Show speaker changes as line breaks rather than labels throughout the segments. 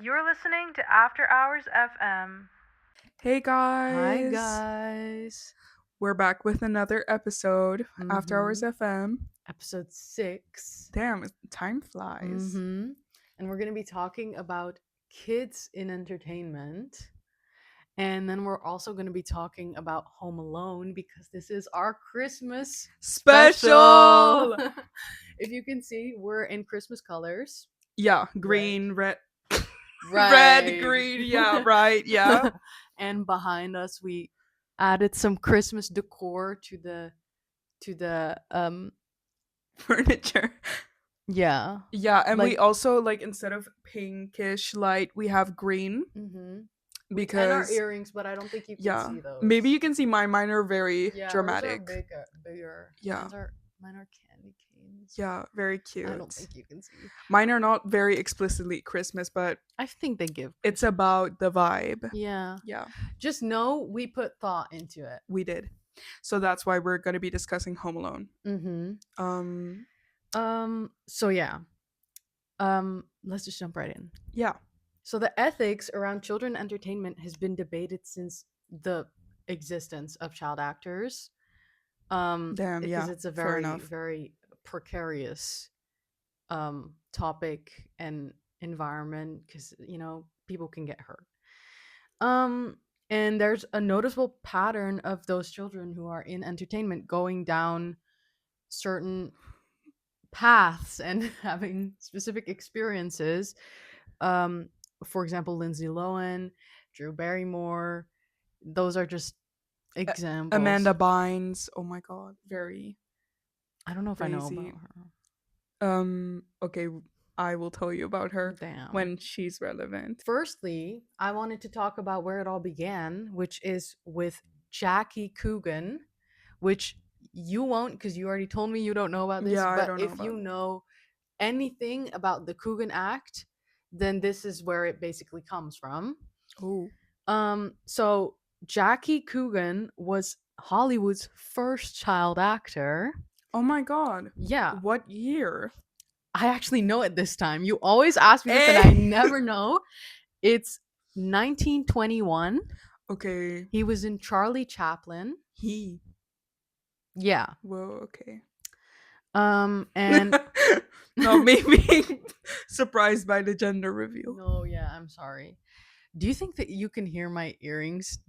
You're listening to After Hours FM.
Hey
Hi
guys,
guys.
we're back with another episode After Hours
Mhm.
FM.
Episode 6.
Damn, time flies.
And we're going to be talking about kids in entertainment. And then we're also going to be talking about Home Alone because this is our Christmas
Special!
If you can see, we're in Christmas colors.
Yeah, green, red,
Right.
green. Yeah, right. Yeah,
And behind us we added some Christmas decor to the
furniture.
yeah.
Yeah, and we
Like
also instead of pinkish light, we have green
and our
because
earrings, but I don't think you can
yeah,
see those.
maybe you can see mine. Mine are very
Yeah,
dramatic.
hers are bigger.
Yeah.
Mine are candy canes.
Yeah, very cute.
I don't think you can see.
Mine are not very explicitly Christmas, but
I think they give.
it's
Christmas.
about the vibe.
Yeah.
Yeah.
Just know we put thought into it.
We did. So that's why we're going to be discussing Home Alone.
So yeah. Let's just jump right in.
Yeah.
So the ethics around children entertainment has been debated since the existence of child actors.
Damn, yeah.
Because it's a very precarious topic and environment because people can get hurt. And there's a noticeable pattern of those children who are in entertainment going down certain paths and having specific experiences. For example, Lindsay Lohan, Drew Barrymore, those are just examples.
Amanda Bynes. Oh my god, very.
I don't know if
crazy.
I know about her.
Okay, I will tell you about her when
Damn.
she's relevant.
Firstly, I wanted to talk about where it all began, which is with Jackie Coogan, which you won't because you already told me you don't know about this.
Yeah,
but
I don't know
if
about
you
it.
know anything about the Coogan Act, then this is where it basically comes from.
Oh.
So Jackie Coogan was Hollywood's first child actor.
Oh my god.
Yeah.
What year?
I actually know it this time. You always ask me this and I never know. It's 1921.
Okay.
He was in Charlie Chaplin.
He.
Yeah.
Whoa, okay.
And
not me being surprised by the gender reveal.
No, yeah, I'm sorry. Do you think that you can hear my earrings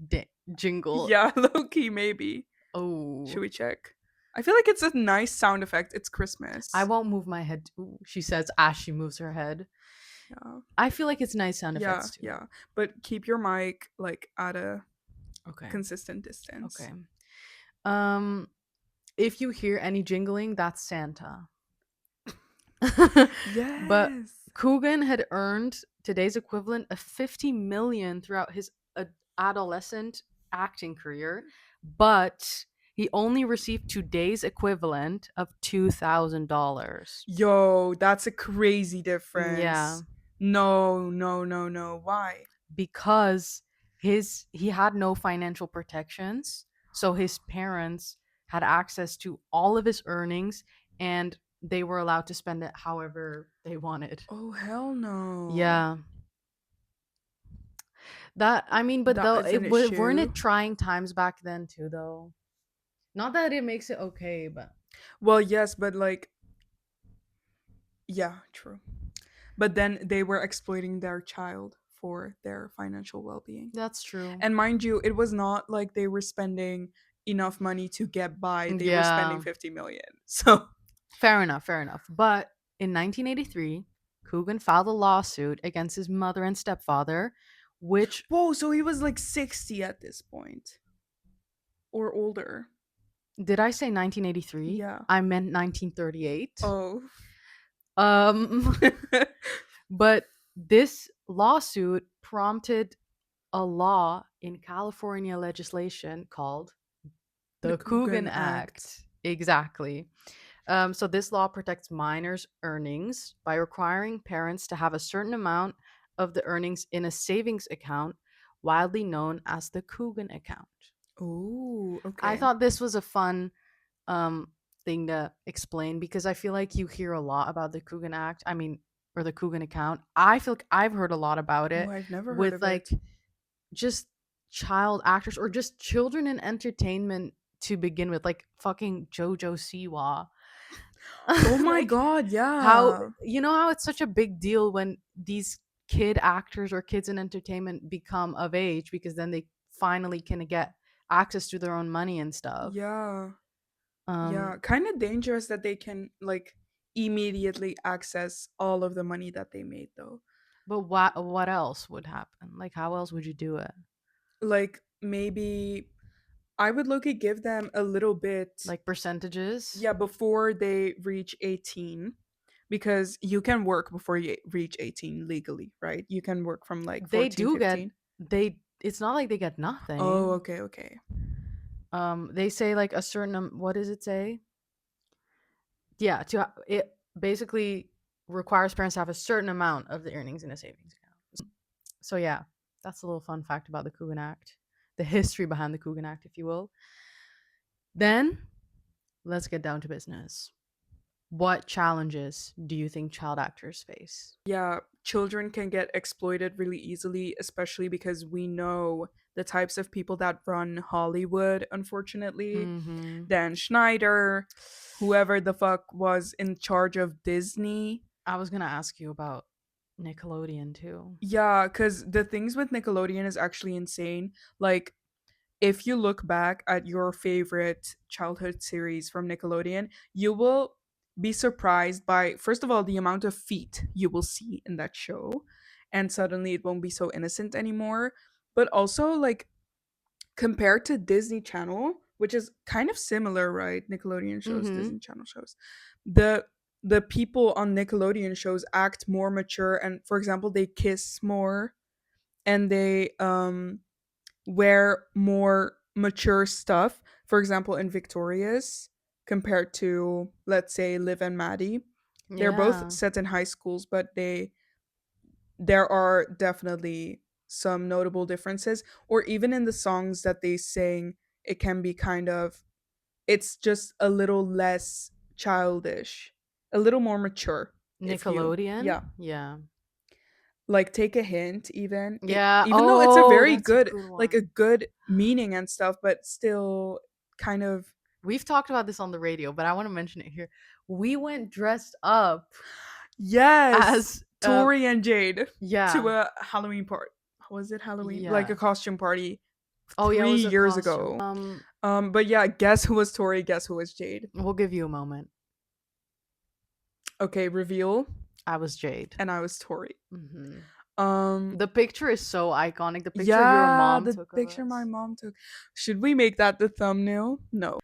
jingle?
Yeah, low key, maybe.
Oh.
Should we check? I feel like it's a nice sound effect. It's Christmas.
I won't move my head. Ooh, she says as she moves her head.
Yeah.
I feel like it's nice sound effects too.
Yeah. But keep your mic at a
okay
consistent distance.
Okay. If you hear any jingling, that's Santa.
Yes.
But Coogan had earned today's equivalent of $50 million throughout his adolescent acting career, but he only received today's equivalent of $2,000.
Yo, that's a crazy difference.
Yeah.
No. Why?
Because he had no financial protections, so his parents had access to all of his earnings and they were allowed to spend it however they wanted.
Oh hell no.
Yeah. But weren't it trying times back then too, though? Not that it makes it okay, but
well, yes, but yeah, true. But then they were exploiting their child for their financial well-being.
That's true.
And mind you, it was not like they were spending enough money to get by. They were spending 50 million. So
fair enough. But in 1983, Coogan filed a lawsuit against his mother and stepfather, which
so he was 60 at this point. Or older.
Did I say 1983?
Yeah.
I meant 1938.
Oh.
But this lawsuit prompted a law in California legislation called the Coogan Act. Exactly. So this law protects minors' earnings by requiring parents to have a certain amount of the earnings in a savings account, widely known as the Coogan account.
Oh, okay.
I thought this was a fun thing to explain because I feel like you hear a lot about the Coogan Act. I mean, or the Coogan account. I feel like I've heard a lot about
Oh,
it
I've never heard
with
of it.
like just child actors or just children in entertainment to begin with, like fucking Jojo Siwa.
Oh my
Like
god,
how
yeah.
how it's such a big deal when these kid actors or kids in entertainment become of age because then they finally can get access to their own money and stuff.
Yeah.
Um
Yeah, kind of dangerous that they can like immediately access all of the money that they made though.
but what else would happen? Like how else would you do it?
Like maybe I would look at give them a little bit,
Like percentages?
yeah, before they reach 18, because you can work before you reach 18 legally, right? You can work from like
They
14,
do get
15.
they it's not like they get
Oh,
nothing.
okay, okay.
They say like a certain what does it say? Yeah, it basically requires parents to have a certain amount of the earnings in a savings account. So yeah, that's a little fun fact about the Coogan Act, the history behind the Coogan Act, if you will. Then let's get down to business. What challenges do you think child actors face?
Yeah, children can get exploited really easily, especially because we know the types of people that run Hollywood, unfortunately.
Mm-hmm.
Then Schneider, whoever the fuck was in charge of Disney.
I was gonna ask you about Nickelodeon too.
Yeah, because the things with Nickelodeon is actually insane. Like, if you look back at your favorite childhood series from Nickelodeon, you will be surprised by, first of all, the amount of feet you will see in that show. And suddenly it won't be so innocent anymore. But also, like, compared to Disney Channel, which is kind of similar, right? Nickelodeon shows,
Mm-hmm.
Disney Channel shows. The the people on Nickelodeon shows act more mature, and for example, they kiss more, and they wear more mature stuff. For example, in Victorious, compared to, let's say, Liv and Maddie. They're both
Yeah.
set in high schools, but there are definitely some notable differences. Or even in the songs that they sing, it can be kind of, it's just a little less childish, a little more mature, if you,
Nickelodeon?
yeah,
Yeah.
like take a hint, even
Yeah.
even though it's a
Oh,
very
that's a
good,
good
like a
one.
good meaning and stuff, but still kind of.
We've talked about this on the radio, but I want to mention it here. We went dressed up
Yes,
as
Tori and Jade to
yeah.
a Halloween party. Was it Halloween? Like a
Yeah.
costume party
Oh yeah, it
three
was a
years
costume.
ago. But yeah, guess who was Tori? Guess who was Jade?
We'll give you a moment.
Okay, reveal.
I was Jade.
And I was Tori.
Hmm.
Um,
The picture is so iconic. The picture your
yeah,
mom
the
took of
picture my
us.
mom took. Should we make that the thumbnail? No.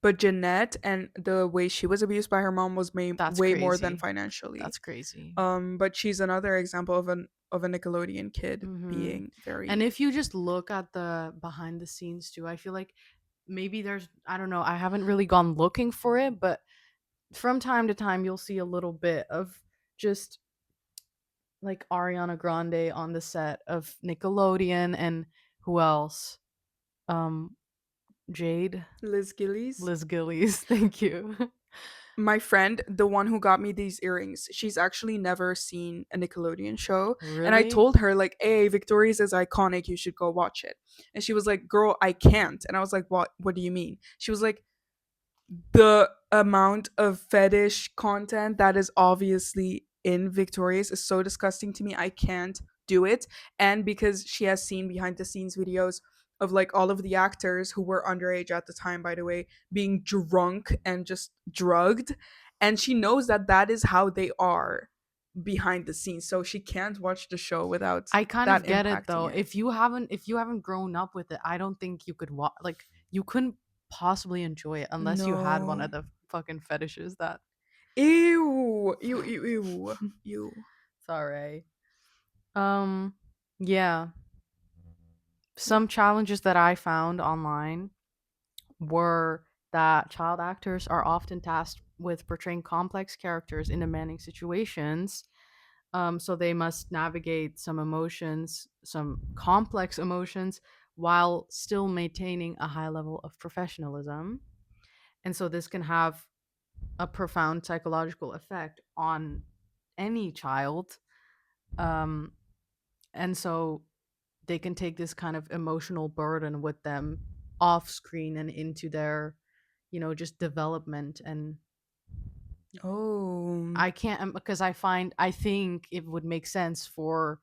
But Jeanette and the way she was abused by her mom was
That's
way more than
crazy.
financially.
That's crazy.
But she's another example of a Nickelodeon kid
Hmm.
being
And
very.
if you just look at the behind the scenes too, I feel like maybe there's I don't know. I haven't really gone looking for it, but from time to time you'll see a little bit of just like Ariana Grande on the set of Nickelodeon and who else? Um Jade,
Liz Gillies.
Liz Gillies. Thank you.
My friend, the one who got me these earrings, she's actually never seen a Nickelodeon show. And I
Really?
told her, like, hey, Victoria's is iconic. You should go watch it. And she was like, girl, I can't. And I was like, what do you mean? She was like, the amount of fetish content that is obviously in Victorious is so disgusting to me. I can't do it. And because she has seen behind the scenes videos of like all of the actors who were underage at the time, by the way, being drunk and just drugged. And she knows that that is how they are behind the scenes. So she can't watch the show without
I kind of
that
get it though.
impacting it.
If you haven't grown up with it, I don't think you could like you couldn't possibly enjoy it unless you had one
No.
of the fucking fetishes that
Ew. Ew, ew, ew. Ew.
sorry. Um yeah, some challenges that I found online were that child actors are often tasked with portraying complex characters in demanding situations. So they must navigate some emotions, some complex emotions, while still maintaining a high level of professionalism. And so this can have a profound psychological effect on any child. Um, and so they can take this kind of emotional burden with them off screen and into their, just development. And
Oh,
I can't, because I think it would make sense for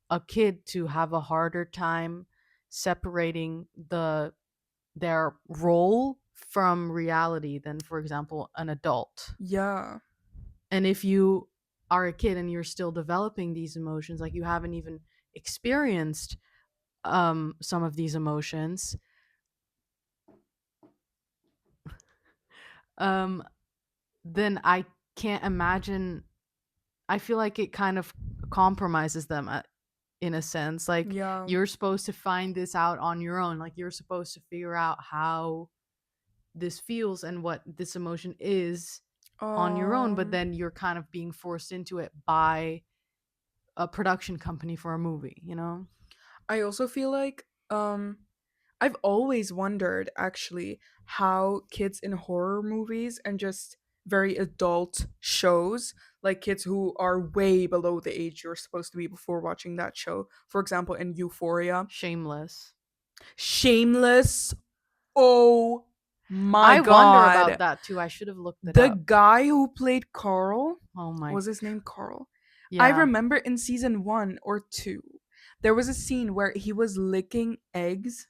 a kid to have a harder time separating their role from reality than, for example, an adult.
yeah.
And if you are a kid and you're still developing these emotions, like you haven't even experienced some of these emotions, um then I can't imagine. I feel like it kind of compromises them, in a sense. Like,
Yeah.
you're supposed to find this out on your own. Like, you're supposed to figure out how this feels and what this emotion is on your own, but
Um,
then you're kind of being forced into it by a production company for a movie.
I also feel like I've always wondered actually how kids in horror movies and just very adult shows, like kids who are way below the age you're supposed to be before watching that show. For example, in Euphoria,
Shameless.
Shameless. Oh my
I wonder about
god.
that too. I should have looked it
The
up.
guy who played Carl,
Oh my.
was his name Carl? I
Yeah.
remember in season 1 or 2, there was a scene where he was licking eggs.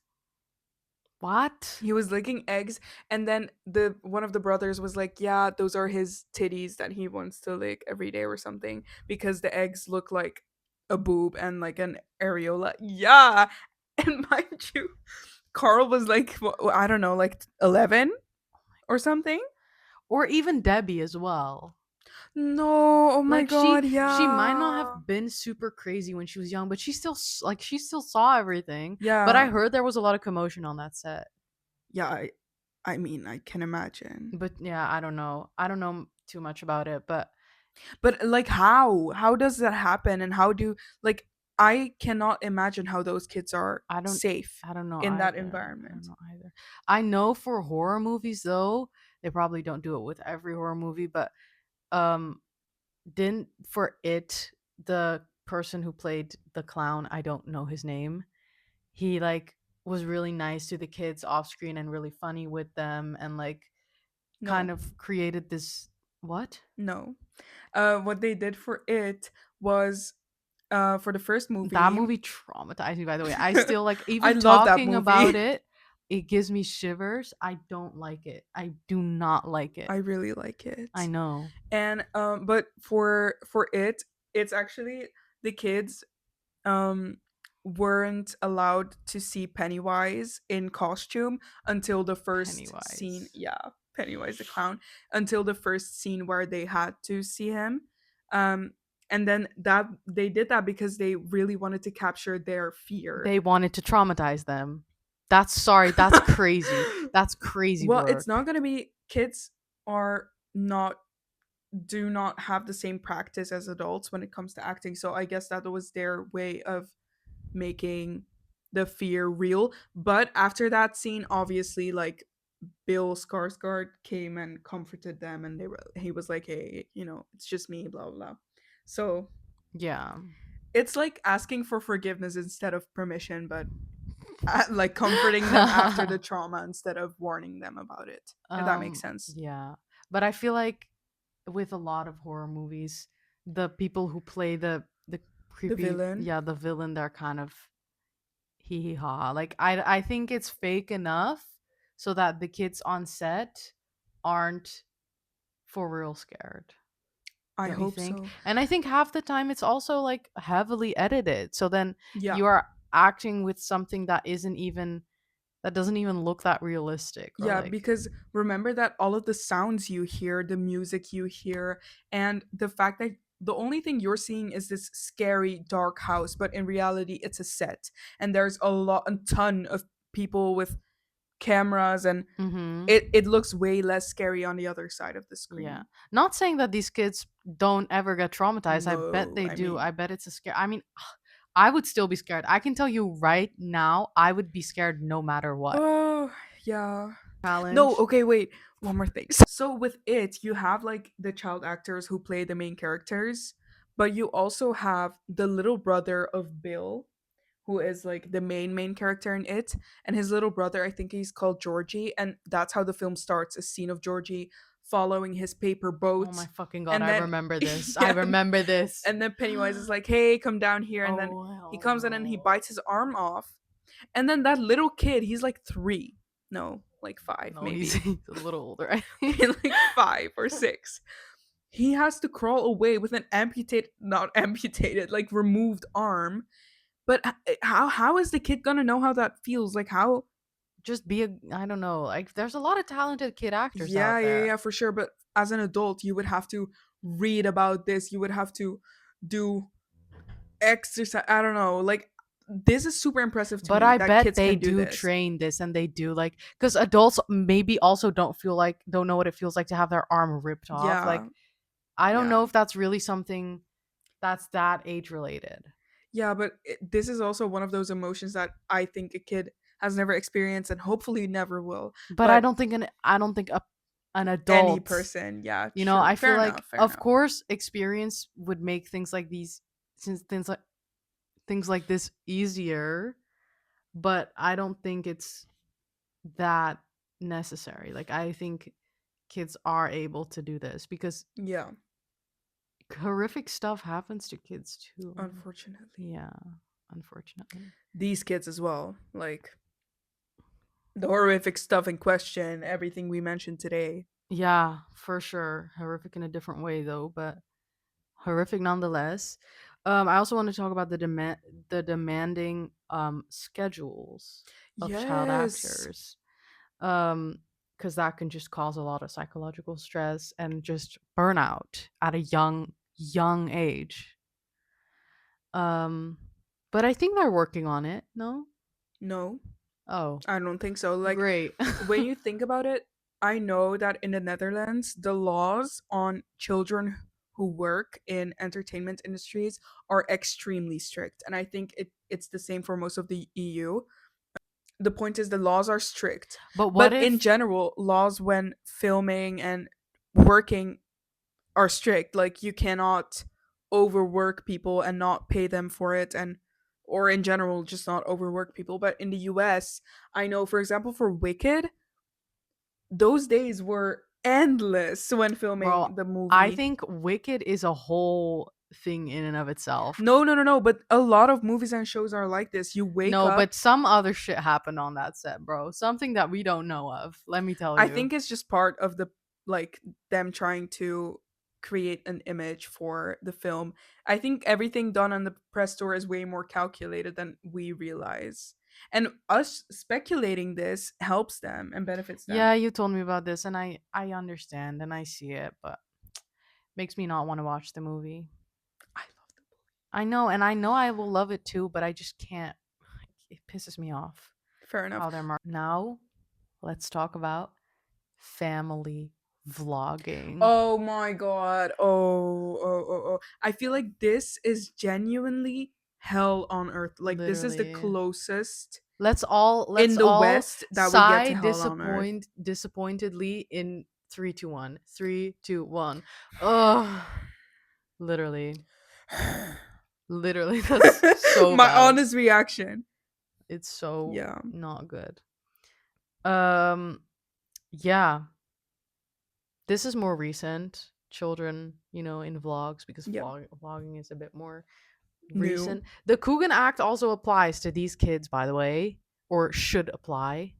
What?
He was licking eggs, and then the one of the brothers was like, "Yeah, those are his titties that he wants to lick every day or something because the eggs look like a boob and like an areola." Yeah, and mind you, Carl was like, I don't know, like 11 or something.
Or even Debbie as well.
No, oh my
Like,
god,
she might not
yeah,
have been super crazy when she was young, but she still saw everything. But I
yeah,
heard there was a lot of commotion on that set.
yeah. I mean, I can imagine.
But yeah, I don't know. I don't know too much about it, but
But like how does that happen and how do like I cannot imagine how those kids are
I don't
safe
I don't know
in that
either. I don't
environment.
know either. I know for horror movies though, they probably don't do it with every horror movie, but um didn't for it the person who played the clown, I don't know his name. He like was really nice to the kids off screen and really funny with them, and like kind
No.
of created this. What?
No. What they did for it was for the first
That
movie.
movie traumatized me, by the way. I still, like,
I
even
love that
talking about
movie.
it, it gives me shivers. I don't like it. I do not like it.
I really like
I
it.
know.
And but for it, it's actually the kids um weren't allowed to see Pennywise in costume until the first scene.
Pennywise.
Yeah, Pennywise the clown, until the first scene where they had to see him. Um and then that they did that because they really wanted to capture their fear.
They wanted to traumatize them. That's crazy. That's crazy
Well, it's
work.
not going to be kids are not do not have the same practice as adults when it comes to acting. So I guess that was their way of making the fear real. But after that scene, obviously, like Bill Skarsgård came and comforted them, and he was like, "Hey, it's just me, blah blah." Blah. So
Yeah.
it's like asking for forgiveness instead of permission, but like comforting them after the trauma instead of warning them about it. If that makes sense.
Yeah. But I feel like with a lot of horror movies, the people who play the
The
creepy,
villain.
yeah, the villain, they're kind of hee hee ha. Like, I think it's fake enough so that the kids on set aren't for real scared.
I
Don't you
hope
think?
so.
And I think half the time it's also like heavily edited. So then
Yeah.
you are acting with something that doesn't even look that realistic, or
Yeah,
like.
because remember that all of the sounds you hear, the music you hear, and the fact that the only thing you're seeing is this scary dark house, but in reality it's a set. And there's a ton of people with cameras, and
Mhm.
it looks way less scary on the other side of the
Yeah.
screen.
Not saying that these kids don't ever get traumatized. I bet
No,
they
I
do.
mean,
I bet it's a scare. I mean, I would still be scared. I can tell you right now, I would be scared no matter what.
oh, yeah. No,
Challenge.
okay, wait. One more thing. So with it, you have like the child actors who play the main characters. But you also have the little brother of Bill, who is like the main character in it, and his little brother, I think he's called Georgie, and that's how the film starts, a scene of Georgie following his paper
Oh my
boat.
fucking god,
And
I
then
remember this. I
yeah,
remember this.
and then Pennywise is like, "Hey, come down here." And then
Oh
he
hell
comes in and he
no.
bites his arm off. And then that little kid, he's like 3. No, like 5
No, he's,
maybe.
he's a little older, I think.
Like 5 or 6. He has to crawl away with an amputated, not amputated, like removed arm. But how is the kid gonna know how that feels? Like how?
Just be a, I don't know. Like there's a lot of talented kid actors
Yeah,
out
yeah,
there.
yeah, for sure. But as an adult, you would have to read about this. You would have to do exercise. I don't know. Like this is super impressive to
But
me
I
that
bet
kids
they
can do
do
this.
train this and they do like cuz adults maybe also don't know what it feels like to have their arm ripped off.
Yeah,
Like I don't
yeah,
know if that's really something that's that age related.
yeah. But this is also one of those emotions that I think a kid has never experienced and hopefully never will.
But
But
I don't think an
any
adult,
person, yeah,
you know,
true.
I feel
Fair
like
enough. Fair
of
enough.
course experience would make things like these since things like this easier, but I don't think it's that necessary. Like I think kids are able to do this because
Yeah,
horrific stuff happens to kids too.
unfortunately.
Yeah, unfortunately.
These kids as well. Like the horrific stuff in question, everything we mentioned today.
Yeah, for sure. Horrific in a different way though, but horrific nonetheless. I also want to talk about the demanding schedules of child
Yes.
actors. Because that can just cause a lot of psychological stress and just burnout at a young age. Um, but I think they're working on it. No?
No,
Oh,
I don't think so. Like,
great.
when you think about it, I know that in the Netherlands, the laws on children who work in entertainment industries are extremely strict. And I think it's the same for most of the EU. The point is, the laws are strict.
But what
But in
if
general, laws when filming and working are strict. Like you cannot overwork people and not pay them for it, and or in general just not overwork people. But in the US, I know for example for Wicked, those days were endless when
bro,
filming the
I
movie.
think Wicked is a whole thing in and of itself.
No, no, no, no, but a lot of movies and shows are like this. You wake
No,
up.
but some other shit happened on that set, bro. Something that we don't know of. Let me tell
I
you.
think it's just part of the, like, them trying to create an image for the film. I think everything done on the press tour is way more calculated than we realize. And us speculating this helps them and benefits them.
Yeah, you told me about this and I understand and I see it, but makes me not want to watch the movie.
I love the movie.
I know I will love it too, but I just can't. It pisses me off
Fair enough.
how they're now. Let's talk about family vlogging.
Oh my god. Oh. I feel like this is genuinely hell on earth. Like this is the
Literally.
closest
Let's
in the
all
West that we get
sigh
to hell on earth.
disappointedly in 3 2 1. 3 2 1. Oh, literally. Literally that's so
My
bad.
honest reaction.
It's so
Yeah.
not good. Um yeah, this is more recent. Children, in vlogs because
Yeah.
vlogging is a bit more
New.
recent. The Coogan Act also applies to these kids, by the way, or should apply.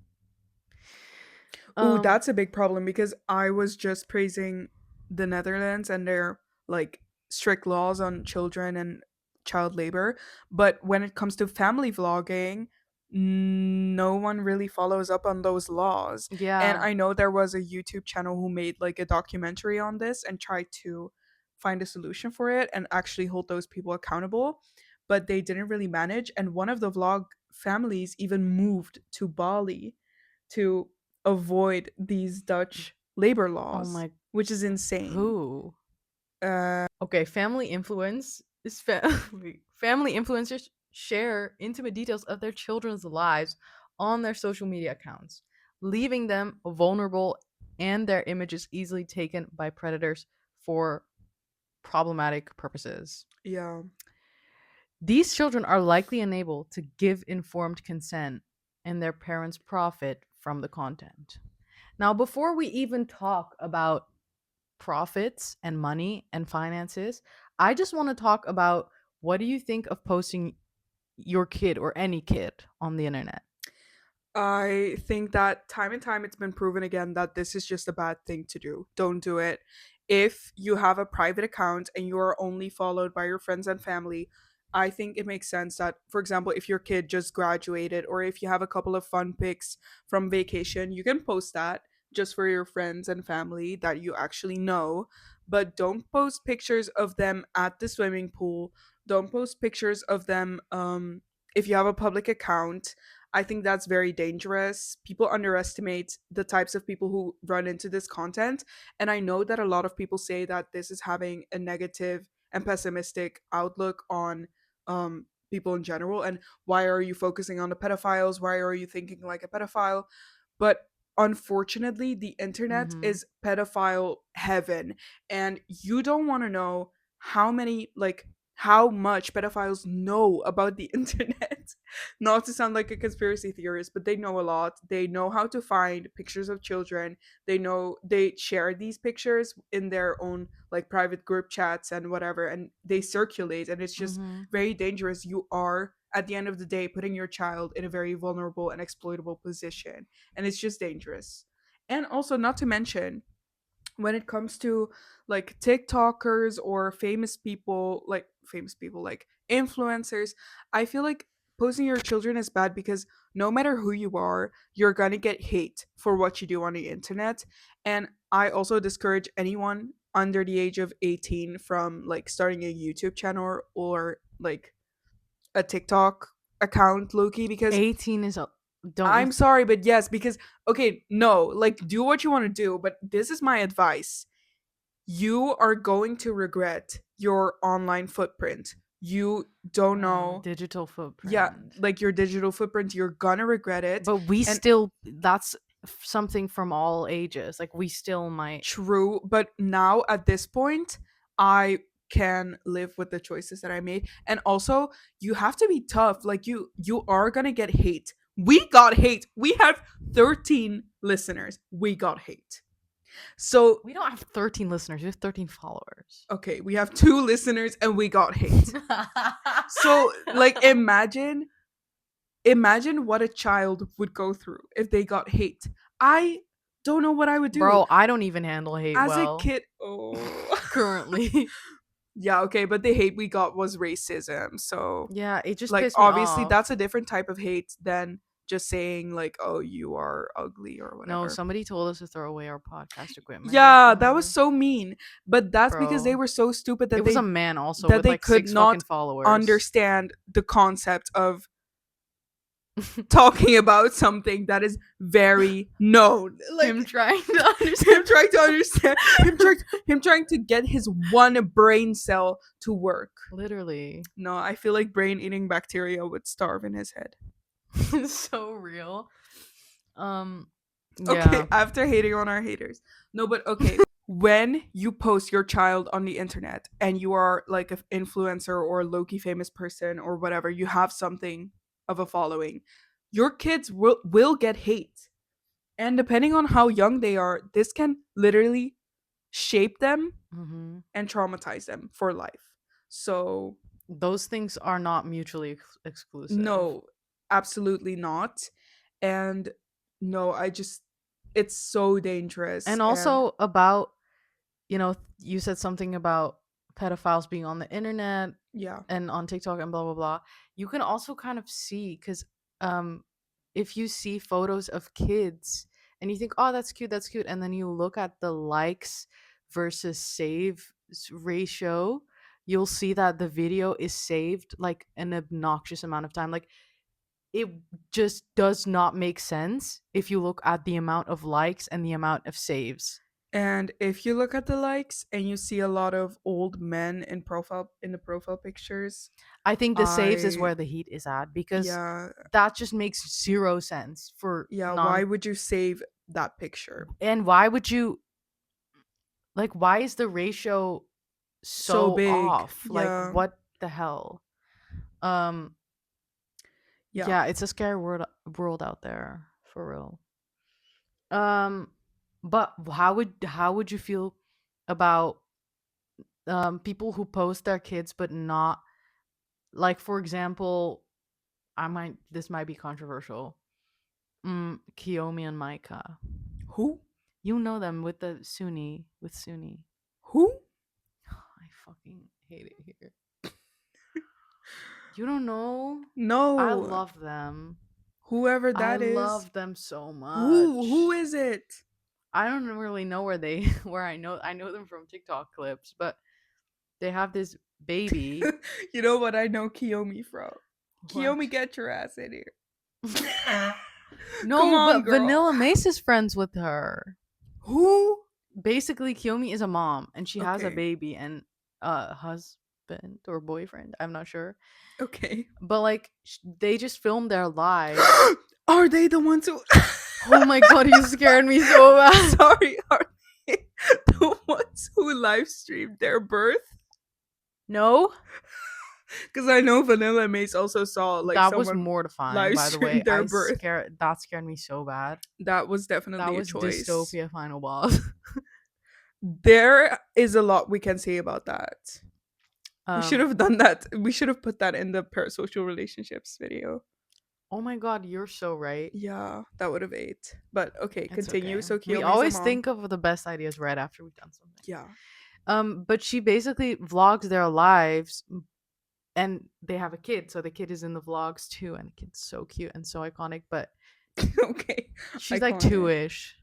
Ooh,
Um,
that's a big problem because I was just praising the Netherlands and their like strict laws on children and child labor, but when it comes to family vlogging, no one really follows up on those laws. And
yeah,
I know there was a YouTube channel who made like a documentary on this and tried to find a solution for it and actually hold those people accountable, but they didn't really manage, and one of the vlog families even moved to Bali to avoid these Dutch labor
oh
laws,
my,
which is insane.
who?
Uh,
Okay, family influence is family influencers share intimate details of their children's lives on their social media accounts, leaving them vulnerable and their images easily taken by predators for problematic purposes.
Yeah.
These children are likely unable to give informed consent, and their parents profit from the content. Now, before we even talk about profits and money and finances, I just want to talk about, what do you think of posting your kid or any kid on the internet?
I think that time and time it's been proven again that this is just a bad thing to do. Don't do it. If you have a private account and you are only followed by your friends and family, I think it makes sense that, for example, if your kid just graduated or if you have a couple of fun pics from vacation, you can post that just for your friends and family that you actually know. But don't post pictures of them at the swimming pool. Don't post pictures of them if you have a public account. I think that's very dangerous. People underestimate the types of people who run into this content. And I know that a lot of people say that this is having a negative and pessimistic outlook on people in general. And why are you focusing on the pedophiles? Why are you thinking like a pedophile? But unfortunately, the internet
Mm-hmm.
is pedophile heaven. And you don't want to know how many, like, how much pedophiles know about the internet. Not to sound like a conspiracy theorist, but they know a lot. They know how to find pictures of children. They know they share these pictures in their own like private group chats and whatever, and they circulate, and it's just
Mm-hmm.
very dangerous. You are at the end of the day putting your child in a very vulnerable and exploitable position, and it's just dangerous. And also, not to mention, when it comes to like TikTokers or famous people like influencers, I feel like posting your children is bad because no matter who you are, you're gonna get hate for what you do on the internet. And I also discourage anyone under the age of 18 from like starting a YouTube channel or like a TikTok account, Loki, because
18 is a, don't.
I'm sorry, but yes, because okay, no, like do what you want to do, but this is my advice. You are going to regret your online footprint. You don't know,
Digital
yeah,
footprint.
like your digital footprint, you're gonna regret it.
But we
And
still, that's something from all ages. Like, we still might.
true, but now at this point, I can live with the choices that I made. And also, you have to be tough. Like you are gonna get hate. We got hate. We have 13 listeners. We got hate. So
We don't have 13 listeners, we have 13 followers.
okay, we have 2 listeners and we got hate. So like imagine what a child would go through if they got hate. I don't know what I would do
Bro, I don't even handle hate
as a
well
kid. Oh.
currently.
Yeah, okay, but the hate we got was racism. So
Yeah, it just
like
pissed me
obviously
off.
that's a different type of hate than just saying like, oh, you are ugly or
No,
whatever.
somebody told us to throw away our podcast equipment
Yeah, that was
recently.
so mean. But that's because they
Bro,
were so stupid
it was a man also
that
with
they
like
could
6 fucking
not
followers.
understand the concept of talking about something that is very known. Like
Him trying to
him
understand.
trying to understand, him trying to get his one brain cell to work.
Literally.
No, I feel like brain eating bacteria would starve in his head.
So real. Um
Okay,
yeah.
after hating on our haters. No, but okay. When you post your child on the internet and you are like an influencer or a low-key famous person or whatever, you have something of a following, your kids will get hate. And depending on how young they are, this can literally shape them
Mhm.
and traumatize them for life. So,
Those things are not mutually exclusive.
no, absolutely not. And no, it's so dangerous.
And
And
also about, you said something about pedophiles being on the internet
yeah.
and on TikTok and blah blah blah. You can also kind of see, cuz um if you see photos of kids and you think, "Oh, that's cute," and then you look at the likes versus save ratio, you'll see that the video is saved like an obnoxious amount of time. Like, it just does not make sense if you look at the amount of likes and the amount of saves.
And if you look at the likes and you see a lot of old men in the profile pictures,
I think the saves is
I
where the heat is at, because
yeah,
that just makes zero sense for
yeah, why
non.
would you save that picture?
And why would you, like, why is the ratio
So
so
big.
off. Like,
Yeah.
what the hell? Um,
Yeah.
yeah, it's a scary world out there for real. Um, but how would you feel about people who post their kids but not, like, for example, I might this might be controversial. Kiyomi and Micah.
Who?
You know them with the Sunni with Sunni.
Who?
I fucking hate it here. You don't know? I
No.
love them.
Whoever
I
that is.
love them so
Who
much.
is it?
I don't really know where they where I know them from TikTok clips, but they have this baby.
You know what I know Kiyomi from? Kiyomi,
What?
get your ass in here. Come
No,
on,
but
girl.
Vanilla Mace is friends with her.
Who?
Basically, Kiyomi is a mom and she has a
Okay.
baby and a husband or boyfriend. I'm not sure,
Okay.
but like they just filmed their lives.
Are they the ones who?
Oh my god, you scared me so bad.
Sorry, are they the ones who live streamed their birth?
No,
Because I know Vanilla Mace also saw like
that was
someone
mortifying.
live
By the way,
stream their birth.
that scared me so bad.
That was
That
definitely a
was
choice.
dystopia final boss.
There is a lot we can say about that. We should
um.
have done that. We should have put that in the parasocial relationships video.
Oh my god, you're so right.
Yeah, that would have ate. But okay,
It's
continue.
okay.
So
We
Kiyomi's a
always
mom.
think of the best ideas right after we've done something.
Yeah.
But she basically vlogs their lives and they have a kid, so the kid is in the vlogs too, and the kid's so cute and so iconic, but
Okay.
she's like
Iconic.
two-ish.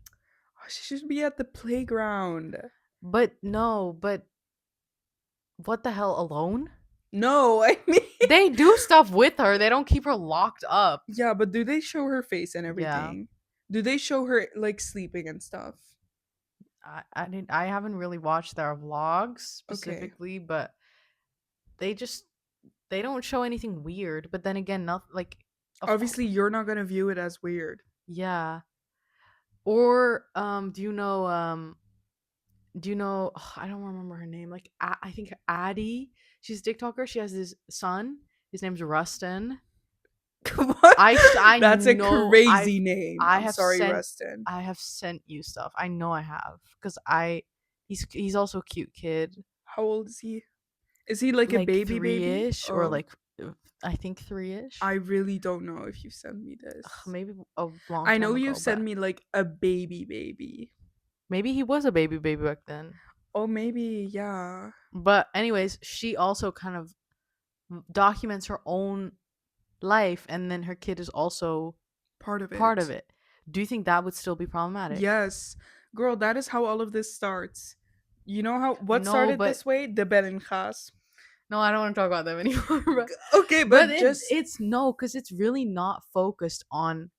Oh, she should be at the playground.
But no, but what the hell, alone?
No, I mean.
They do stuff with her. They don't keep her locked up.
Yeah, but do they show her face and
Yeah.
everything? Do they show her like sleeping and stuff?
I haven't really watched their vlogs
Okay.
specifically, but they just they don't show anything weird. But then again, not like of
Obviously, you're not gonna view it as weird.
yeah. Or do you know I don't remember her name. Like I think Addie. She's a TikToker. She has this son. His name's Rustin.
What?
I
That's a
know
crazy name.
I
I'm
have
sorry,
sent
Rustin.
I have sent you stuff. I know I have because he's also a cute kid,
How old is he? Is he like a
like
baby baby?
3-ish or
Oh,
like I think 3-ish.
I really don't know if you sent me this.
Maybe a long
I
time
know you
ago,
sent
but
me like a baby baby.
maybe he was a baby back then.
Oh, maybe, yeah.
But anyways, she also kind of documents her own life, and then her kid is also
Part of
part of
it.
it. Do you think that would still be problematic?
Yes. Girl, that is how all of this starts. You know how what
No,
started
but
this way? The Berenjas.
no, I don't want to talk about them anymore. But,
Okay,
but
but just
it's no, because it's really not focused on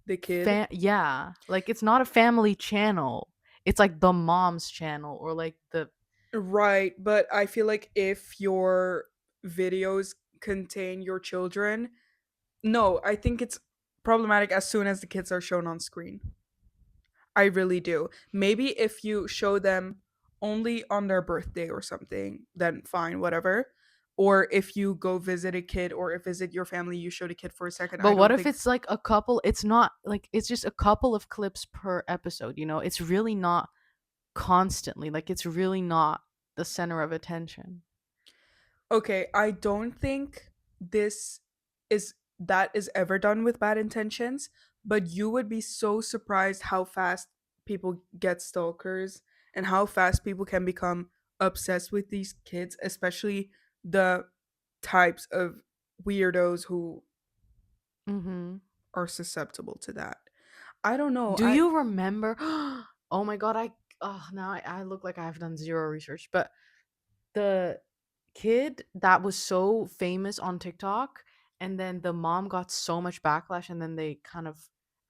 the kid.
yeah, like it's not a family channel. It's like the mom's channel or like the
Right, but I feel like if your videos contain your children, no, I think it's problematic as soon as the kids are shown on screen. I really do. Maybe if you show them only on their birthday or something, then fine, whatever. Or if you go visit a kid or if visit your family, you show the kid for a second.
But
I
what
don't
if
think
it's like a couple? It's not like it's just a couple of clips per episode, you know? It's really not constantly. Like it's really not the center of attention.
okay, I don't think this is ever done with bad intentions, but you would be so surprised how fast people get stalkers and how fast people can become obsessed with these kids, especially the types of weirdos who
Mhm.
are susceptible to that. I don't know.
Do you remember? Oh my god, now I look like I have done zero research, but the kid that was so famous on TikTok and then the mom got so much backlash and then they kind of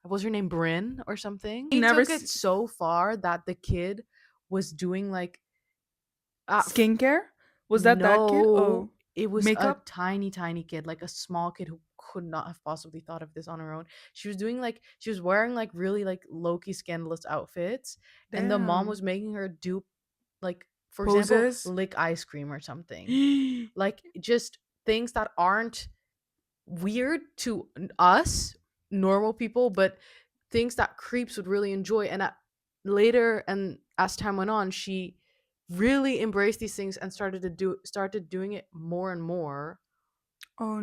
was her name Bryn or something? He
never
took it so far that the kid was doing like
skincare? Was that kid?
no,
Oh,
it was a
makeup?
tiny kid, like a small kid who could not have possibly thought of this on her own. She was doing like she was wearing like really like low-key scandalous outfits, and the mom
Damn.
was making her do like For example,
Poses.
lick ice cream or something. Like just things that aren't weird to us normal people, but things that creeps would really enjoy. And later, and as time went on, she really embraced these things and started doing it more and more.
Oh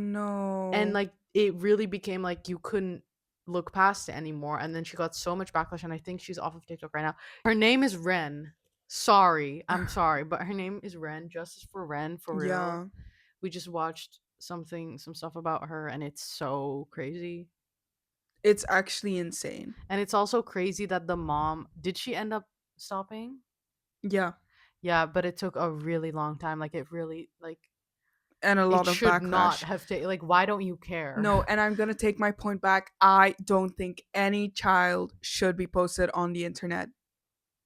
And
no.
like it really became like you couldn't look past it anymore. And then she got so much backlash, and I think she's off of TikTok right now. Her name is Ren. Sorry, I'm sorry, but her name is Ren. Justice for Ren, for real.
Yeah.
We just watched some stuff about her, and it's so crazy.
It's actually insane.
And it's also crazy that the mom, did she end up stopping?
Yeah.
Yeah, but it took a really long time. Like it really like
And a
it
lot of
should not
backlash.
have taken, like, why don't you care?
No, and I'm gonna take my point back. I don't think any child should be posted on the internet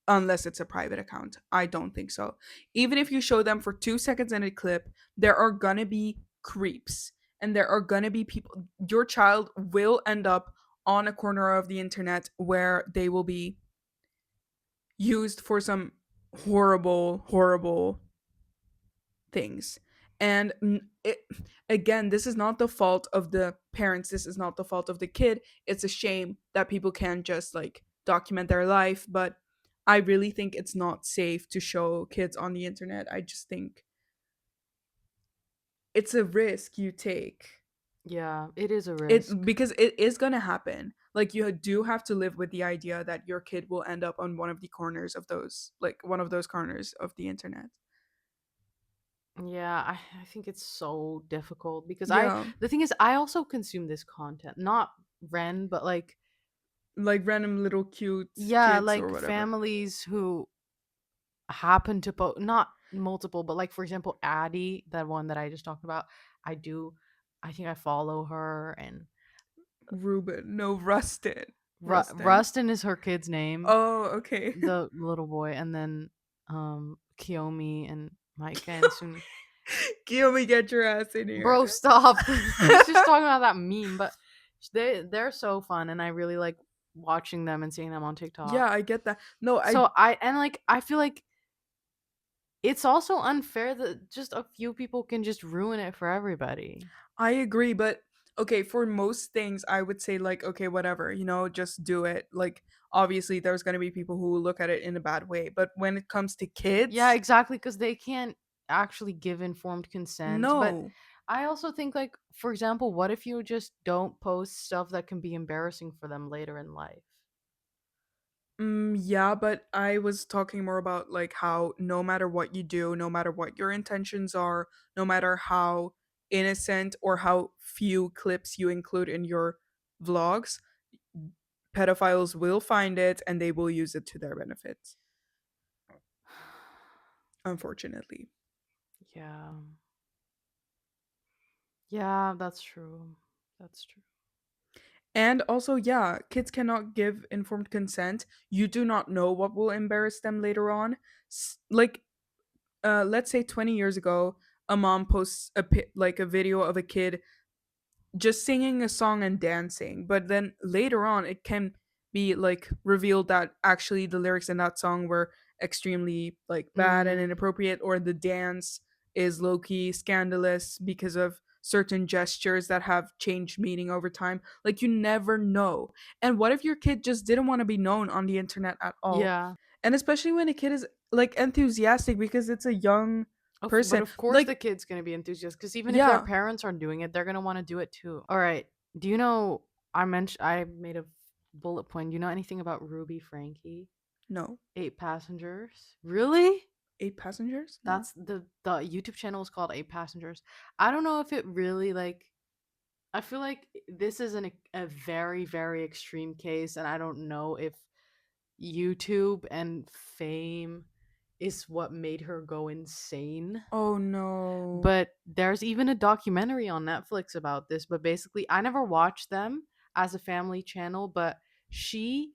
unless it's a private account. I don't think so. Even if you show them for 2 seconds in a clip, there are gonna be creeps and there are gonna be people. Your child will end up on a corner of the internet where they will be used for some horrible, horrible things. And again, this is not the fault of the parents. This is not the fault of the kid. It's a shame that people can't just like document their life. But I really think it's not safe to show kids on the internet. I just think it's a risk you take.
Yeah, it is a risk.
It because it is gonna happen. Like you do have to live with the idea that your kid will end up on one of the corners of those, like one of those corners of the internet.
Yeah, I think it's so difficult because
Yeah,
the thing is, I also consume this content. Not Ren, but like,
like random little cute
yeah,
kids or
like
whatever.
families who happen to post, not multiple, but like, for example, Addie, that one that I just talked about. I do, I think I follow her, and
Ruben, no, Rustin. Rustin.
Rustin is her kid's name,
Oh, okay.
the little boy, and then Kiyomi and Micah and Sun.
Kiyomi, get your ass in
Bro,
here.
stop. I was just talking about that meme, but they're so fun, and I really like watching them and seeing them on
Yeah,
TikTok.
I get that. No,
So I feel like it's also unfair that just a few people can just ruin it for everybody.
I agree, but okay, for most things I would say like okay, whatever, just do it. Like obviously there's going to be people who will look at it in a bad way, but when it comes to
Yeah,
kids,
exactly, because they can't actually give informed consent. But
no.
I also think, like, for example, what if you just don't post stuff that can be embarrassing for them later in life?
Yeah, but I was talking more about like how no matter what you do, no matter what your intentions are, no matter how innocent or how few clips you include in your vlogs, pedophiles will find it and they will use it to their benefit, unfortunately.
Yeah. Yeah, that's true. That's true.
And also, yeah, kids cannot give informed consent. You do not know what will embarrass them later on. Like let's say 20 years ago, a mom posts like a video of a kid just singing a song and dancing, but then later on it can be like revealed that actually the lyrics in that song were extremely like bad and
Mm,
inappropriate, or the dance is low-key scandalous because of certain gestures that have changed meaning over time. Like you never know. And what if your kid just didn't want to be known on the internet at all?
yeah.
And especially when a kid is like enthusiastic because it's a young
But
person.
of course the
Like
kid's gonna be enthusiastic because even if their
yeah,
parents are doing it, they're gonna want to do it too. All right. Do you know? I made a bullet point. Do you know anything about Ruby Frankie?
no.
8 Passengers. Really?
8 passengers? No.
That's the YouTube channel is called 8 Passengers. I don't know if it really like. I feel like this is a very very extreme case, and I don't know if YouTube and fame is what made her go insane.
Oh no.
But there's even a documentary on Netflix about this. But basically, I never watched them as a family channel, but she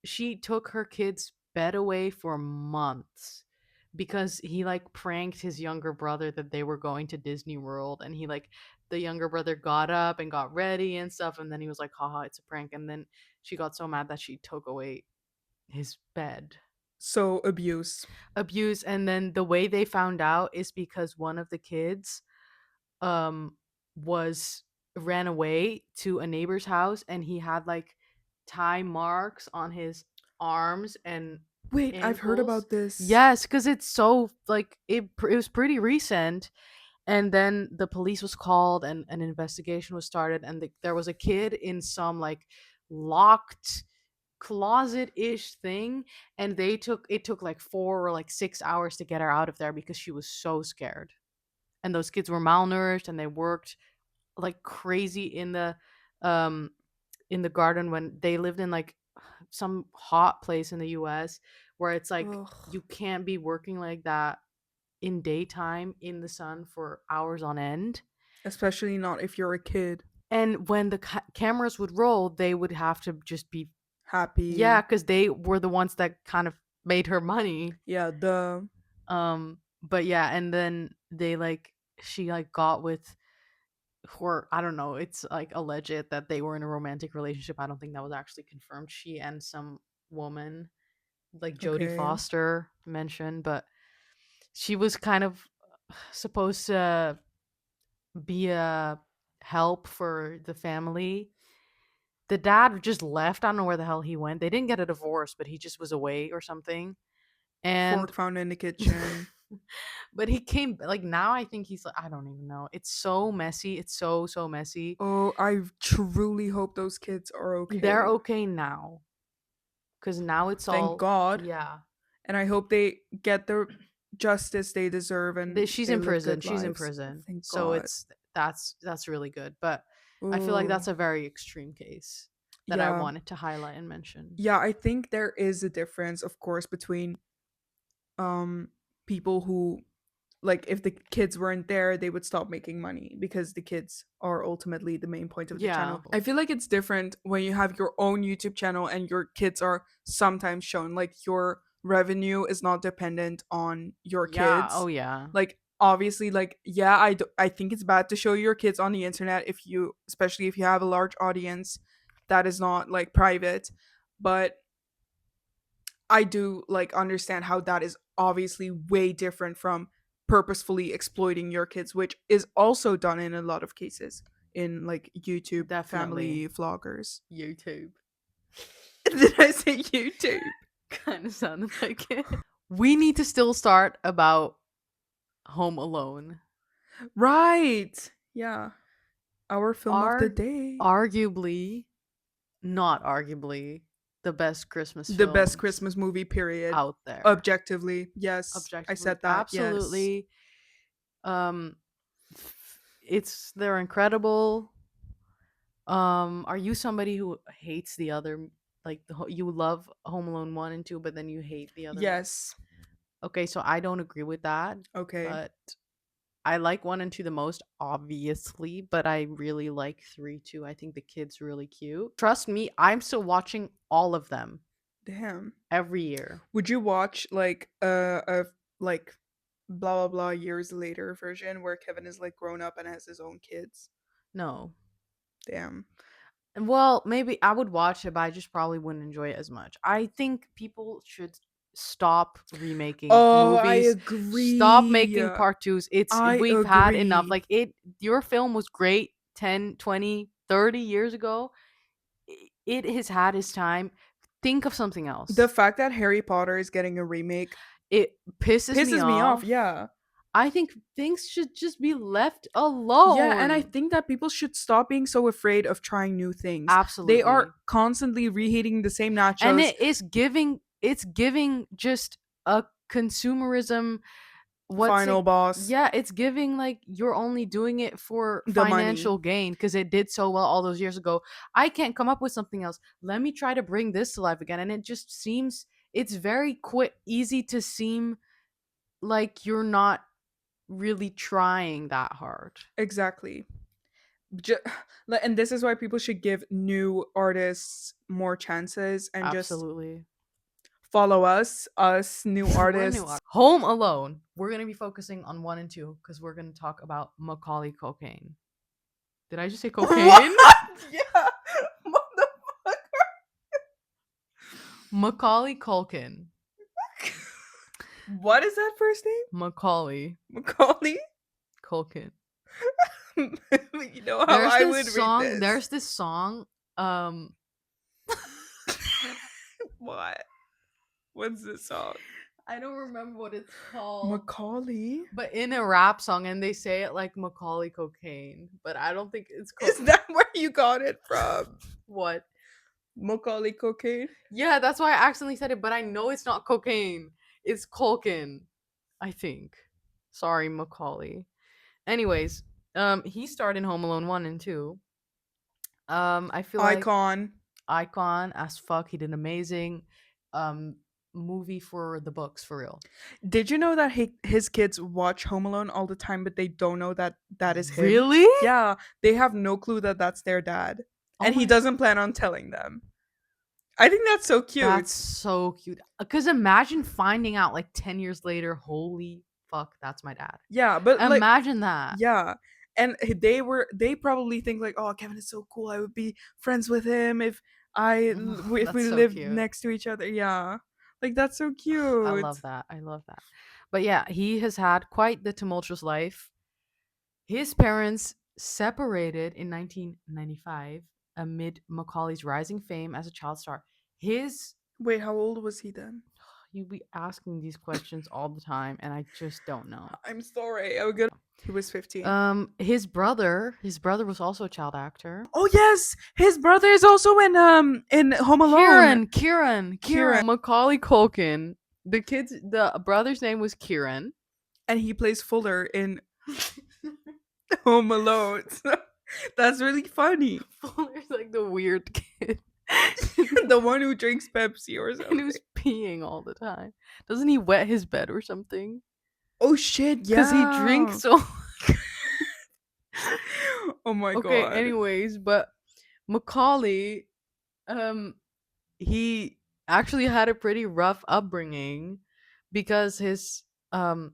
she took her kid's bed away for months because he like pranked his younger brother that they were going to Disney World, and he like the younger brother got up and got ready and stuff, and then he was like, haha, it's a prank. And then she got so mad that she took away his bed.
So abuse.
abuse. And then the way they found out is because one of the kids um was ran away to a neighbor's house, and he had like tie marks on his arms and
Wait, I've heard
ankles.
about this.
Yes, because it's so like it was pretty recent. And then the police was called and an investigation was started, and there was a kid in some like locked closet-ish thing, and it took like 4 or like 6 hours to get her out of there because she was so scared. And those kids were malnourished, and they worked like crazy um in the garden when they lived in like some hot place in the US, where it's like
Ugh.
you can't be working like that in daytime in the sun for hours on end.
Especially not if you're a kid.
And when the cameras would roll, they would have to just be, yeah,
Happy.
because they were the ones that kind of made her money.
Yeah, the
But yeah, and then she like got with, or I don't know, it's like alleged that they were in a romantic relationship. I don't think that was actually confirmed. She and some woman, like Jodie
okay.
Foster mentioned, but she was kind of supposed to be a help for the family. The dad just left. I don't know where the hell he went. They didn't get a divorce, but he just was away or something. And
Fork found in the kitchen.
but he came like now I think he's like, I don't even know. It's so messy. It's so messy.
Oh, I truly hope those kids are
They're
okay.
okay now. Cuz now it's
Thank
all,
God.
yeah.
And I hope they get the justice they deserve and
She's
they
in
live
prison.
good
She's in
lives.
prison.
Thank
So
God.
it's that's really good. But I feel like
Oh,
that's a very extreme case that I
yeah.
wanted to highlight and mention.
Yeah, I think there is a difference, of course, between um people who, like, if the kids weren't there they would stop making money because the kids are ultimately the main point of the
Yeah.
channel. I feel like it's different when you have your own YouTube channel and your kids are sometimes shown, like your revenue is not dependent on your
Yeah.
kids.
Oh yeah.
Like obviously, like, yeah, I think it's bad to show your kids on the internet, if you, especially if you have a large audience that is not like private. But I do like understand how that is obviously way different from purposefully exploiting your kids, which is also done in a lot of cases in like YouTube
Definitely.
family vloggers.
YouTube.
Did I say YouTube?
Kind of sounded like it. We need to still start about Home Alone.
Right. Yeah. Our film of the
Are
day.
arguably, not arguably, the best Christmas
The best
films
Christmas movie, period.
out there.
Objectively. Yes. I
Objectively,
said that. Yes.
absolutely. Um, they're incredible. Are you somebody who hates the other, like you love Home Alone 1 and 2, but then you hate the other one?
Yes.
Okay, so I don't agree with that,
Okay.
but I like 1 and 2 the most, obviously, but I really like 3 too. I think the kid's really cute. Trust me, I'm still watching all of them
Damn.
every year.
Would you watch like a like blah blah blah years later version where Kevin is like grown up and has his own kids?
No.
Damn.
Well, maybe I would watch it, but I just probably wouldn't enjoy it as much. I think people should stop remaking
Oh, I
movies. Stop
agree.
making part twos.
I
We've had enough.
agree.
Like your film was great 10, 20, 30 years ago. It has had its time. Think of something
The
else.
fact that Harry Potter is getting a remake
It pisses me
pisses me off.
off.
Yeah.
I think things should just be left
Yeah, and I
alone.
think that people should stop being so afraid of trying new things. They are
Absolutely.
constantly reheating the same
And
nachos.
it's giving just a consumerism. What's
Final
it?
boss.
Yeah, it's giving like you're only doing it for
The money.
financial gain because it did so well all those years ago. I can't come up with something else. Let me try to bring this to life again. And it just seems it's very quick, easy to seem like you're not really trying that hard.
Exactly. And this is why people should give new artists more chances and just
Absolutely.
follow us new
We're new.
artists.
Home Alone. We're gonna be focusing on 1 and 2 because we're gonna talk about Macaulay Culkin. Did I just say cocaine?
What? Yeah. Motherfucker.
Macaulay Culkin.
What is that first name?
Macauley
Macaulay?
Culkin.
You know how I would read this.
There's this song.
What? What's the song?
I don't remember what it's called.
Macaulay?
But in a rap song, and they say it like Macaulay cocaine, but I don't think it's
Is that where you got it from?
what?
Macaulay cocaine?
Yeah, that's why I accidentally said it, but I know it's not cocaine. It's Culkin, I think. Sorry, Macaulay. Anyways, he starred in Home Alone 1 and 2. I feel like icon as fuck. He did amazing. Movie for the books, for real.
Did you know that his kids watch Home Alone all the time, but they don't know that is him?
Really?
Yeah, they have no clue that that's their dad, and he doesn't plan on telling them. I think that's so cute.
That's so cute. Because imagine finding out like 10 years later, holy fuck, that's my dad.
Yeah, but
imagine that.
Yeah. And they probably think like, oh, Kevin is so cool. I would be friends with him if we
so
lived
cute.
next to each other. Yeah. Like that's so cute.
I love that. But yeah, he has had quite the tumultuous life. His parents separated in 1995 amid Macaulay's rising fame as a child star.
Wait, how old was he then?
You be asking these questions all the time, and I just don't know.
I'm sorry. He was 15.
His brother was also a child actor.
Oh yes, his brother is also in Home Alone.
Kieran. Macaulay Culkin. The brother's name was Kieran,
and he plays Fuller in Home Alone. That's really funny.
Fuller's like the weird kid.
The one who drinks Pepsi or something.
And who's peeing all the time. Doesn't he wet his bed or something?
Oh shit, yeah.
Because he drinks so
oh my god.
Okay, anyways, but Macaulay, he actually had a pretty rough upbringing because his father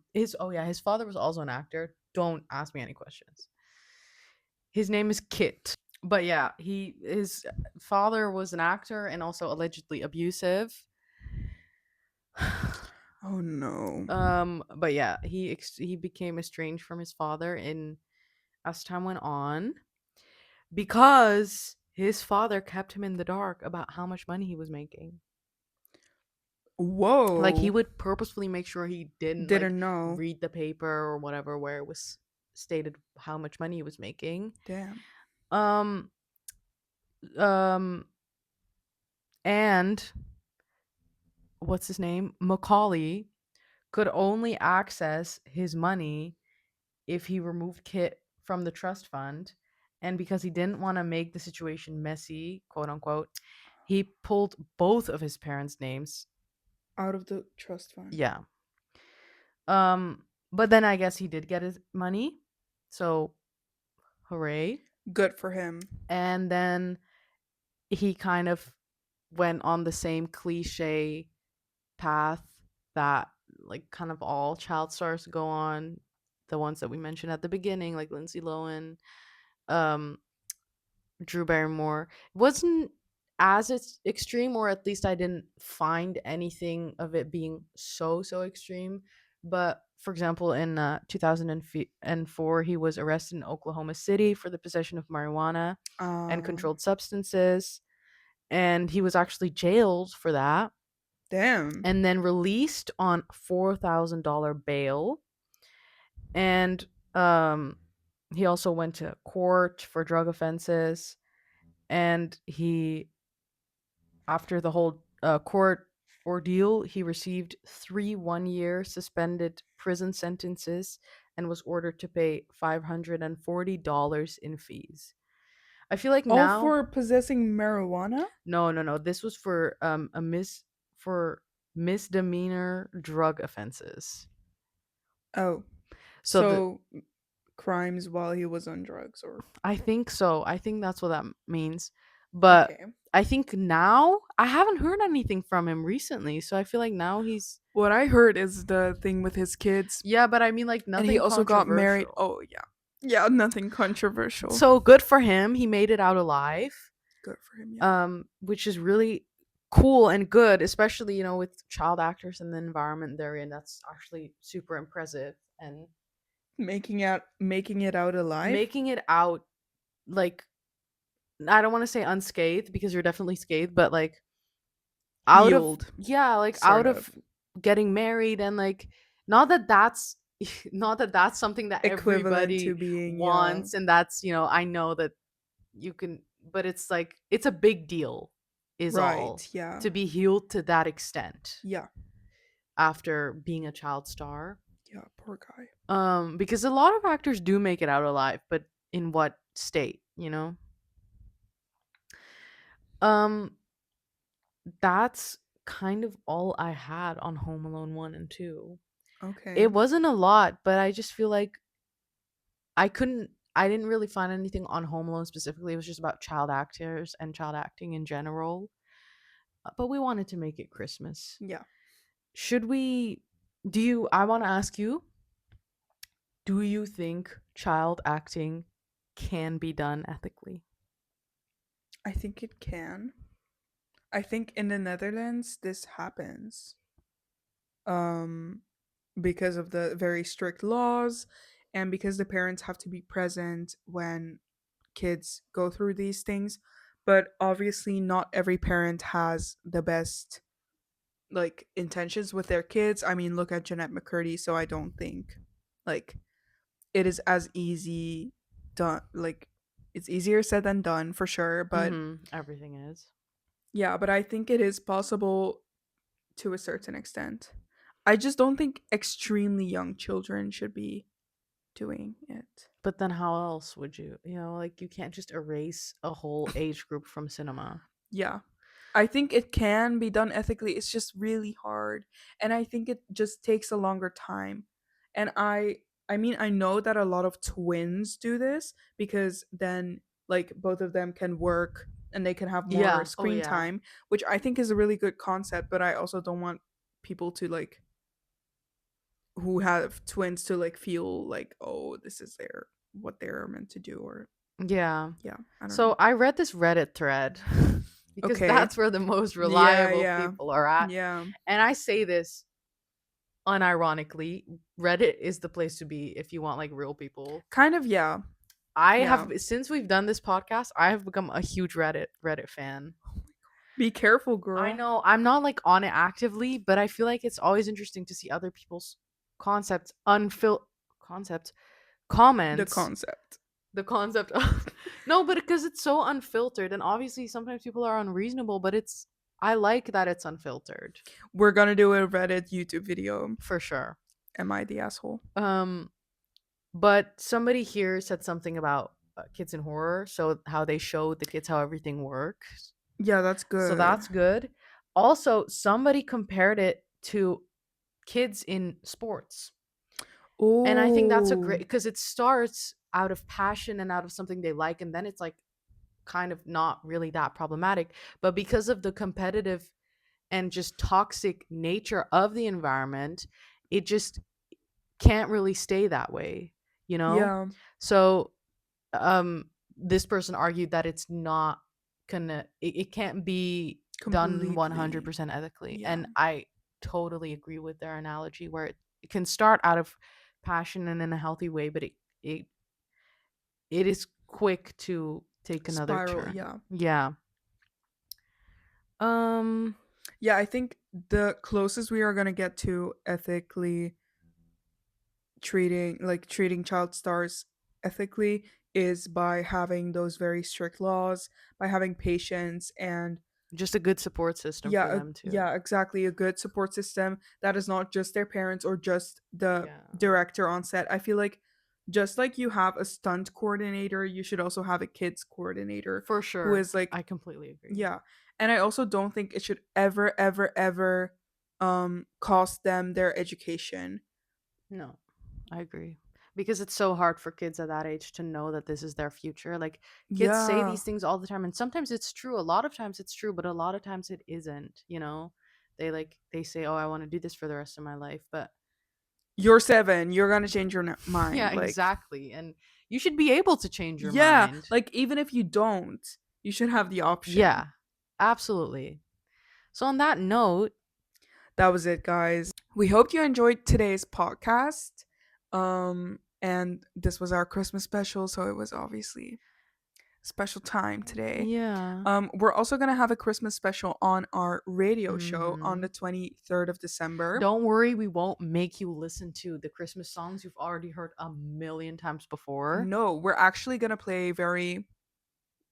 was also an actor. Don't ask me any questions. His name is Kit. But yeah, his father was an actor and also allegedly abusive.
Oh no.
But yeah, he became estranged from his father as time went on because his father kept him in the dark about how much money he was making.
Whoa.
Like he would purposefully make sure he didn't
know.
read the paper or whatever where it was stated how much money he was making.
Damn.
And what's his name? Macaulay could only access his money if he removed Kit from the trust fund. And because he didn't want to make the situation messy, quote unquote, he pulled both of his parents' names
out of the trust fund.
Yeah. But then I guess he did get his money. So hooray.
Good for him.
And then he kind of went on the same cliche path that like kind of all child stars go on, the ones that we mentioned at the beginning, like Lindsay Lohan, Drew Barrymore. It wasn't as extreme, or at least I didn't find anything of it being so extreme. But for example, in 2004, he was arrested in Oklahoma City for the possession of marijuana and controlled substances, and he was actually jailed for that.
Damn.
And then released on $4,000 bail. And he also went to court for drug offenses. And after the whole court ordeal, he received 3 one-year suspended prison sentences and was ordered to pay $540 in fees. I feel like now
for possessing marijuana?
No. This was for for misdemeanor drug offenses.
Oh. So crimes while he was on drugs, or
I think so. I think that's what that means. But okay. I think now I haven't heard anything from him recently, so I feel like now he's.
What I heard is the thing with his kids.
Yeah, but I mean like nothing.
And he also got married. Oh yeah, nothing controversial.
So good for him. He made it out alive.
Good for him. Yeah.
Which is really cool and good, especially, with child actors and the environment they're in. That's actually super impressive. And
Making it out alive.
making it out, like, I don't want to say unscathed because you're definitely scathed, but like out of,
Healed,
yeah, like
sort
out of
of.
getting married, and like, not that that's not that that's something that
Equivalent to
everybody
being, yeah.
wants, and that's, I know that you can, but it's like it's a big deal, is all,
Right, yeah.
to be healed to that extent
Yeah.
after being a child star.
Yeah, poor guy.
Because a lot of actors do make it out alive, but in what state? Um, that's kind of all I had on Home Alone 1 and 2.
Okay.
It wasn't a lot, but I just feel like I didn't really find anything on Home Alone specifically. It was just about child actors and child acting in general. But we wanted to make it Christmas.
Yeah.
Should we do you I want to ask you, do you think child acting can be done ethically?
I think it can. I think in the Netherlands this happens. Um because of the very strict laws and because the parents have to be present when kids go through these things. But obviously not every parent has the best like intentions with their kids. I mean, look at Jeanette McCurdy, so I don't think like it is as easy done like it's easier said than done for sure, but
Everything is.
yeah, but I think it is possible to a certain extent. I just don't think extremely young children should be doing it.
But then how else would like, you can't just erase a whole age group from cinema.
Yeah. I think it can be done ethically. It's just really hard. And I think it just takes a longer time. And I mean I know that a lot of twins do this because then like both of them can work and they can have more
Yeah. Oh
screen
yeah.
time, which I think is a really good concept, but I also don't want people to like who have twins to like feel like, oh, this is their what they're meant to do, or
Yeah.
yeah, I don't know.
So I read this Reddit thread because
Okay.
that's where the most
Yeah,
reliable
yeah.
people are at.
Yeah.
And I say this unironically, Reddit is the place to be if you want like real people.
Kind of, yeah.
I
Yeah.
have, since we've done this podcast, I have become a huge Reddit fan.
Be careful,
I
girl.
know I'm not like on it actively, but I feel like it's always interesting to see other people's concepts, concepts,
The
comments,
concept.
the concept of no, but because it's so unfiltered, and obviously sometimes people are unreasonable, but I like that it's unfiltered,
We're gonna do a Reddit YouTube video.
for sure.
Am I the asshole?
Um, but somebody here said something about kids in horror, so how they showed the kids how everything works.
Yeah, that's
So
good.
that's good. Also, somebody compared it to kids in sports. And I think that's a great,
Oh,
because it starts out of passion and out of something they like, and then it's like kind of not really that problematic. But because of the competitive and just toxic nature of the environment, it just can't really stay that way, you know?
yeah,
So this person argued that it's not gonna it can't be done
completely.
100% ethically,
Yeah,
and I totally agree with their analogy, where it can start out of passion and in a healthy way, but it it is quick to take another
spiral.
turn.
Yeah,
Yeah. um
yeah. I think the closest we are gonna get to ethically treating child stars ethically is by having those very strict laws, by having patience and
just a good support system for them too.
yeah, exactly. A good support system that is not just their parents or just the
Yeah,
director on set. I feel like just like you have a stunt coordinator, you should also have a kids coordinator
for
who
sure.
is like,
I completely agree.
yeah. And I also don't think it should ever cost them their education.
No, I agree. Because it's so hard for kids at that age to know that this is their future. Like, kids say
Yeah.
these things all the time, and sometimes it's true. A lot of times it's true, but a lot of times it isn't. They say, "Oh, I want to do this for the rest of my life." But
You're 7, you're going to change your
yeah,
mind. Like,
exactly. And you should be able to change your
yeah,
mind.
like even if you don't, you should have the option.
Yeah. Absolutely. So on that note,
That was it, guys. We hope you enjoyed today's podcast. And this was our Christmas special, so it was obviously a special time today.
yeah.
We're also gonna have a Christmas special on our radio show on
Mhm.
the 23rd of December.
Don't worry, we won't make you listen to the Christmas songs you've already heard a million times before.
No, we're actually gonna play very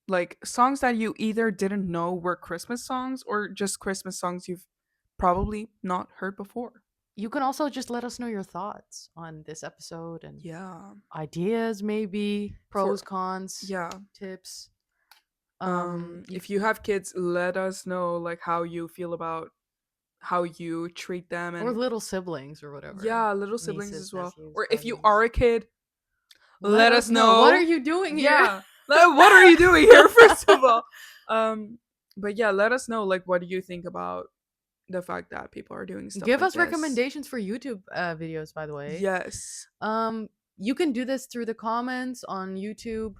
like songs that you either didn't know were Christmas songs or just Christmas songs you've probably not heard before.
You can also just let us know your thoughts on this episode and
Yeah.
ideas, maybe pros, cons,
Yeah.
tips.
If you have kids, let us know like how you feel about how you treat them
or
and
little siblings or whatever.
yeah, little siblings
Nieces,
as well.
nephews,
Or if you
cousins.
are a kid, let us know.
What are you doing here?
Yeah. What are you doing here, first of all? But yeah, let us know like what do you think about the fact that people are doing stuff
Give
like
us
this.
recommendations for YouTube videos, by the way.
Yes.
You can do this through the comments on YouTube,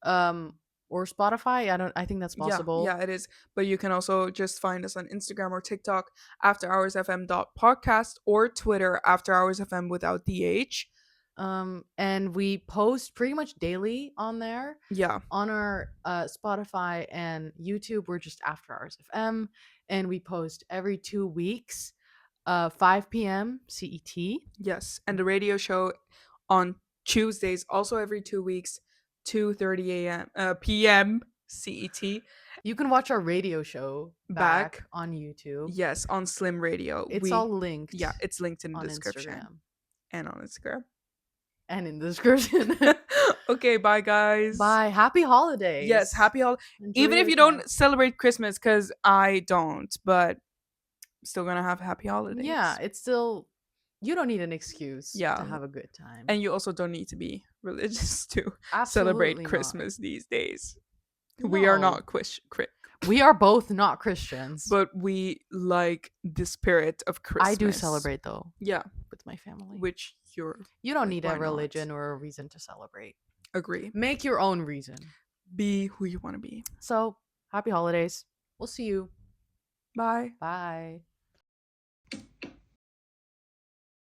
or Spotify. I think that's possible.
Yeah, it is. But you can also just find us on Instagram or TikTok, afterhoursfm.podcast, or Twitter, afterhoursfm without the H.
And we post pretty much daily on there.
Yeah.
On our Spotify and YouTube, we're just After Hours FM, and we post every 2 weeks, 5 p.m. CET.
Yes. And the radio show on Tuesdays, also every 2 weeks, 2:30 a.m. PM CET.
You can watch our radio show
Back.
on YouTube.
Yes, on Slim Radio.
It's all linked.
Yeah, it's linked in the
on
description.
Instagram.
And on Instagram.
And in the description.
Okay, bye guys.
Bye. Happy holidays.
Yes, happy holidays.
Enjoy
Even if
your
you
time.
don't celebrate Christmas, because I don't, but still gonna have happy holidays.
Yeah, it's still, you don't need an excuse
Yeah.
to have a good time.
And you also don't need to be religious to
Absolutely
celebrate
not.
Christmas these days. We are
No.
not
We are both not Christians.
but we like the spirit of Christmas.
I do celebrate though.
Yeah,
With my family.
which you're
You don't
like,
need
why
a
not?
religion or a reason to celebrate.
Agree.
Make your own reason.
Be who you want to be.
So, happy holidays. We'll see you.
Bye.
Bye.